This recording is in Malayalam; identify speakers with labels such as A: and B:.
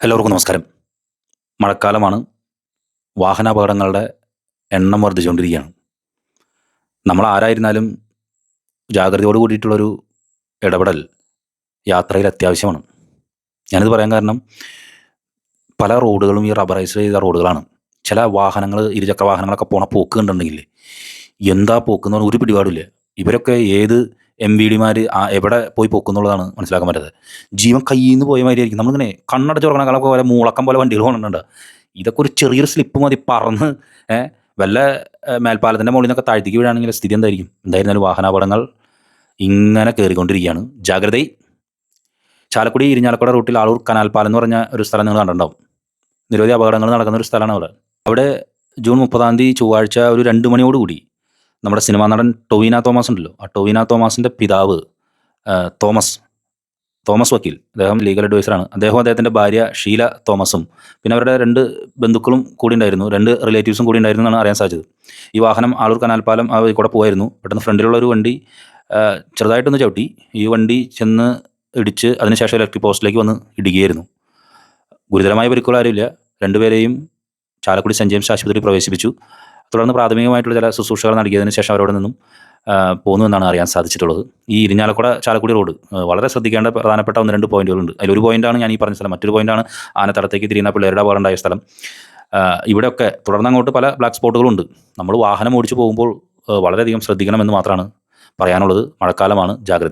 A: എല്ലാവർക്കും നമസ്കാരം. മഴക്കാലമാണ്. വാഹനാപകടങ്ങളുടെ എണ്ണം വർദ്ധിച്ചുകൊണ്ടിരിക്കുകയാണ്. നമ്മൾ ആരായിരുന്നാലും ജാഗ്രതയോട് കൂടിയിട്ടുള്ളൊരു ഇടപെടൽ യാത്രയിൽ അത്യാവശ്യമാണ്. ഞാനിത് പറയാൻ കാരണം, പല റോഡുകളും ഈ റബ്ബറൈസ് ചെയ്ത റോഡുകളാണ്. ചില വാഹനങ്ങൾ, ഇരുചക്ര വാഹനങ്ങളൊക്കെ പോണ പോക്ക് കണ്ടിട്ടുണ്ടെങ്കിൽ എന്താ പോക്കെന്ന് പറഞ്ഞാൽ ഒരു പിടിപാടില്ല. ഇവരൊക്കെ ഏത് എം.വി.ഡിമാർ എവിടെ പോയി പോക്കുന്നുള്ളതാണ് മനസ്സിലാക്കാൻ പറ്റാത്തത്. ജീവൻ കയ്യിൽ നിന്ന് പോയ മാതിരിയായിരിക്കും. നമ്മളിങ്ങനെ കണ്ണടച്ച് തുറക്കണ കാലമൊക്കെ പോലെ മൂളക്കം പോലെ വണ്ടികൾ പോകുന്നുണ്ട്. ഇതൊക്കെ ഒരു ചെറിയൊരു സ്ലിപ്പ് മതി പറന്ന് വല്ല മേൽപ്പാലത്തിൻ്റെ മുകളിൽ നിന്നൊക്കെ താഴ്ത്തിക്ക് വീഴാണെങ്കിൽ സ്ഥിതി എന്തായിരിക്കും? എന്തായിരുന്നാലും വാഹനാപകടങ്ങൾ ഇങ്ങനെ കയറിക്കൊണ്ടിരിക്കുകയാണ്. ജാഗ്രത. ചാലക്കുടി ഇരിഞ്ഞാലക്കുട റൂട്ടിൽ ആളൂർ കനാൽ പാലം എന്ന് പറഞ്ഞ ഒരു സ്ഥലം നിങ്ങൾ കണ്ടിട്ടുണ്ടാവും. നിരവധി അപകടങ്ങൾ നടക്കുന്ന ഒരു സ്ഥലമാണ് അവിടെ. അവിടെ ജൂൺ 30 ചൊവ്വാഴ്ച ഒരു 2 മണിയോടുകൂടി നമ്മുടെ സിനിമാ നടൻ ടൊവിനോ തോമസ് ഉണ്ടല്ലോ, ആ ടൊവിനോ തോമസിൻ്റെ പിതാവ് തോമസ് തോമസ് വക്കീൽ, അദ്ദേഹം ലീഗൽ അഡ്വൈസറാണ്. അദ്ദേഹത്തിൻ്റെ ഭാര്യ ഷീല തോമസും പിന്നെ അവരുടെ 2 ബന്ധുക്കളും കൂടി ഉണ്ടായിരുന്നു, 2 റിലേറ്റീവ്സും കൂടി ഉണ്ടായിരുന്നു എന്നാണ് അറിയാൻ സാധിച്ചത്. ഈ വാഹനം ആളൂർ കനാൽപ്പാലം ആ വഴി കൂടെ പോകായിരുന്നു. പെട്ടെന്ന് ഫ്രണ്ടിലുള്ള ഒരു വണ്ടി ചെറുതായിട്ടൊന്ന് ചവിട്ടി. ഈ വണ്ടി ചെന്ന് ഇടിച്ച് അതിനുശേഷം ഇലക്ട്രിക് പോസ്റ്റിലേക്ക് വന്ന് ഇടുകയായിരുന്നു. ഗുരുതരമായ പരിക്കുകൾ ആരുമില്ല. രണ്ടുപേരെയും ചാലക്കുടി സെൻറ്റ് ജെയിംസ് ആശുപത്രിയിൽ പ്രവേശിപ്പിച്ചു. തുടർന്ന് പ്രാഥമികമായിട്ടുള്ള ചില ശുശ്രൂഷകൾ നൽകിയതിന് ശേഷം അവരോട് നിന്നും പോന്നു എന്നാണ് അറിയാൻ സാധിച്ചിട്ടുള്ളത്. ഈ ഇരിഞ്ഞാലക്കുട ചാലക്കുടി റോഡ് വളരെ ശ്രദ്ധിക്കേണ്ട പ്രധാനപ്പെട്ട 1-2 പോയിന്റുകളുണ്ട്. അതിലൊരു പോയിന്റാണ് ഞാൻ ഈ പറഞ്ഞ സ്ഥലം. മറ്റൊരു പോയിന്റാണ് ആനത്തടത്തേക്ക് തിരിയുന്ന പിള്ളേരുടെ അപകടം ഉണ്ടായ സ്ഥലം. ഇവിടെയൊക്കെ തുടർന്ന് അങ്ങോട്ട് പല ബ്ലാക്ക് സ്പോട്ടുകളുണ്ട്. നമ്മൾ വാഹനം ഓടിച്ചു പോകുമ്പോൾ വളരെയധികം ശ്രദ്ധിക്കണമെന്ന് മാത്രമാണ് പറയാനുള്ളത്. മഴക്കാലമാണ്. ജാഗ്രത.